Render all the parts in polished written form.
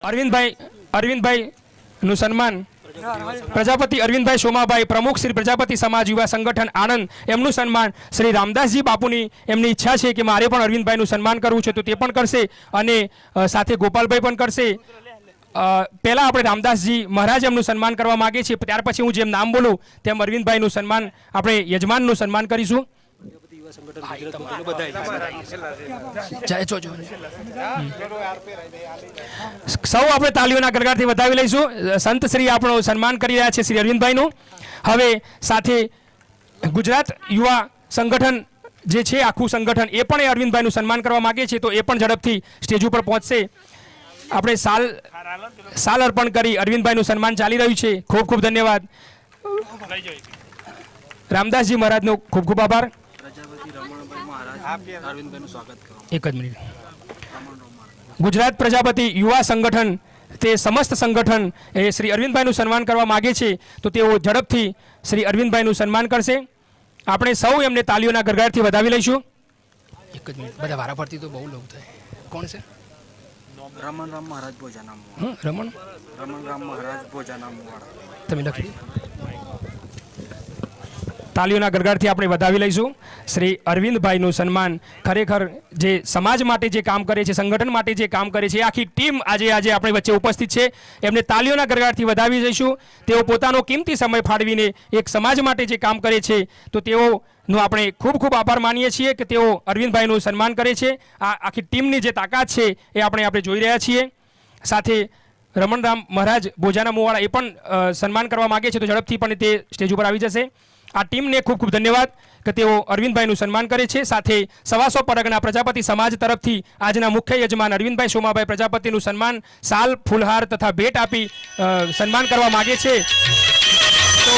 અરવિંદભાઈ નું સન્માન પ્રજાપતિ અરવિંદભાઈ સોમાભાઈ પ્રમુખ શ્રી પ્રજાપતિ સમાજ યુવા સંગઠન આણંદ એમનું સન્માન શ્રી રામદાસજી બાપુની એમની ઈચ્છા છે કે મારે પણ અરવિંદભાઈનું સન્માન કરવું છે તો તે પણ કરશે અને સાથે ગોપાલભાઈ પણ કરશે પહેલાં આપણે રામદાસજી મહારાજ એમનું સન્માન કરવા માગે છે ત્યાર પછી હું જેમ નામ બોલું તેમ અરવિંદભાઈનું સન્માન આપણે યજમાનનું સન્માન કરીશું સૌ આપણે તાલીઓના ગરગારથી વધાવી લઈશું સંત શ્રી આપણું સન્માન કરી રહ્યા છે શ્રી અરવિંદભાઈનું હવે સાથે ગુજરાત યુવા સંગઠન જે છે આખું સંગઠન એ પણ અરવિંદભાઈનું સન્માન કરવા માગે છે તો એ પણ ઝડપથી સ્ટેજ ઉપર પહોંચશે આપણે સાલ અર્પણ કરી અરવિંદભાઈનું સન્માન ચાલી રહ્યું છે ખૂબ ખૂબ ધન્યવાદ રામદાસજી મહારાજનો ખૂબ ખૂબ આભાર એક જ મિનિટ ગુજરાત પ્રજાપતિ યુવા સંગઠન તે સમસ્ત સંગઠન એ શ્રી અરવિંદભાઈનું સન્માન કરવા માગે છે તો તેઓ ઝડપથી શ્રી અરવિંદભાઈનું સન્માન કરશે આપણે સૌ એમને તાલીઓના ગરગારથી વધાવી લઈશું એક જ મિનિટ બધા વારા ફરતી તો બહુ લોક થાય કોણ છે રમણ રામ મહારાજ ભોજાનામ રમણ રામ મહારાજ ભોજાનામ તમે લખી તાલીઓના ગરગારથી આપણે વધાવી લઈશું શ્રી અરવિંદભાઈનું સન્માન ખરેખર જે સમાજ માટે જે કામ કરે છે સંગઠન માટે જે કામ કરે છે આખી ટીમ આજે આપણી વચ્ચે ઉપસ્થિત છે એમને તાલીઓના ગરગારથી વધાવી જઈશું તેઓ પોતાનો કિંમતી સમય ફાળવીને એક સમાજ માટે જે કામ કરે છે તો તેઓનો આપણે ખૂબ ખૂબ આભાર માનીએ છીએ કે તેઓ અરવિંદભાઈનું સન્માન કરે છે આ આખી ટીમની જે તાકાત છે એ આપણે જોઈ રહ્યા છીએ સાથે રમણરામ મહારાજ ભોજાના મુવાડા એ પણ સન્માન કરવા માગે છે તો ઝડપથી પણ તે સ્ટેજ ઉપર આવી જશે આ ટીમને ખૂબ ખૂબ ધન્યવાદ કે તેઓ અરવિંદભાઈનું સન્માન કરે છે સાથે 125 પરગણા પ્રજાપતિ સમાજ તરફથી આજના મુખ્ય યજમાન અરવિંદભાઈ સોમાભાઈ પ્રજાપતિનું સન્માન સાલ ફૂલહાર તથા ભેટ આપી સન્માન કરવા માગે છે તો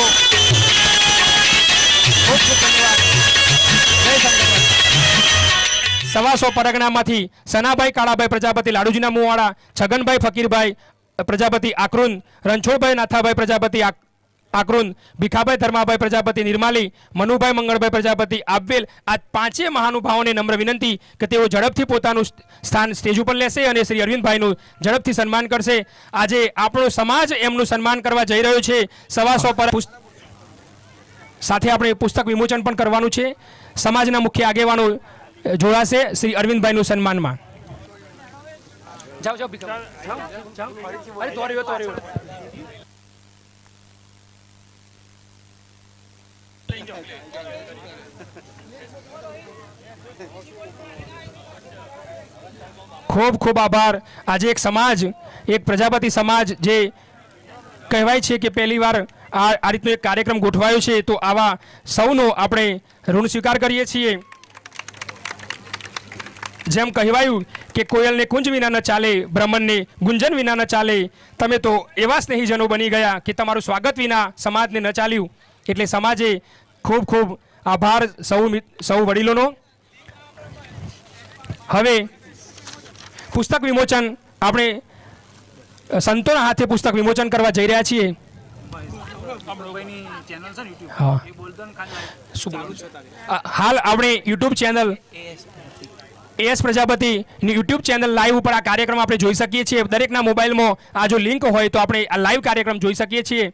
ખૂબ ખૂબ ધન્યવાદ જય સંગઠન 125 પરગણામાંથી સનાભાઈ કાળાભાઈ પ્રજાપતિ લાડુજીના મુવાડા છગનભાઈ ફકીરભાઈ પ્રજાપતિ આકરુન રણછોડભાઈ નાથાભાઈ પ્રજાપતિ આકરુન ભીખાભાઈ ધર્માભાઈ પ્રજાપતિ નિર્માલી મનુભાઈ મંગળભાઈ પ્રજાપતિ આપવેલ આ પાંચે મહાનુભાવોને નમ્ર વિનંતી કે તેઓ ઝડપથી પોતાનું સ્થાન સ્ટેજ ઉપર લેશે અને શ્રી અરવિંદભાઈનું ઝડપથી સન્માન કરશે આજે આપણો સમાજ એમનું સન્માન કરવા જઈ રહ્યો છે 125 પર સાથે આપણે પુસ્તક વિમોચન પણ કરવાનું છે સમાજના મુખ્ય આગેવાનો જોડાશે શ્રી અરવિંદભાઈનું સન્માનમાં જાઓ ખૂબ ખૂબ આભાર આજે એક સમાજ એક પ્રજાપતિ સમાજ જે કહેવાય છે કે પહેલીવાર આ રીતનો એક કાર્યક્રમ ગોઠવાયો છે તો આવા સૌનો આપણે ઋણ સ્વીકાર કરીએ છીએ જેમ કહેવાયું કે કોયલને કુંજ વિના ન ચાલે બ્રહ્મણને ગુંજન વિના ન ચાલે તમે તો એવા સ્નેહીજનો બની ગયા કે તમારું સ્વાગત વિના સમાજને ન ચાલ્યું એટલે સમાજે ખૂબ ખૂબ આભાર સૌ વડીલોનો હવે પુસ્તક વિમોચન આપણે સંતોના હાથે પુસ્તક વિમોચન કરવા જઈ રહ્યા છીએ હાલ આપણે યુટ્યુબ ચેનલ AS પ્રજાપતિની યુટ્યુબ ચેનલ લાઈવ ઉપર આ કાર્યક્રમ આપણે જોઈ શકીએ છીએ દરેકના મોબાઈલમાં આ જો લિંક હોય તો આપણે આ લાઈવ કાર્યક્રમ જોઈ શકીએ છીએ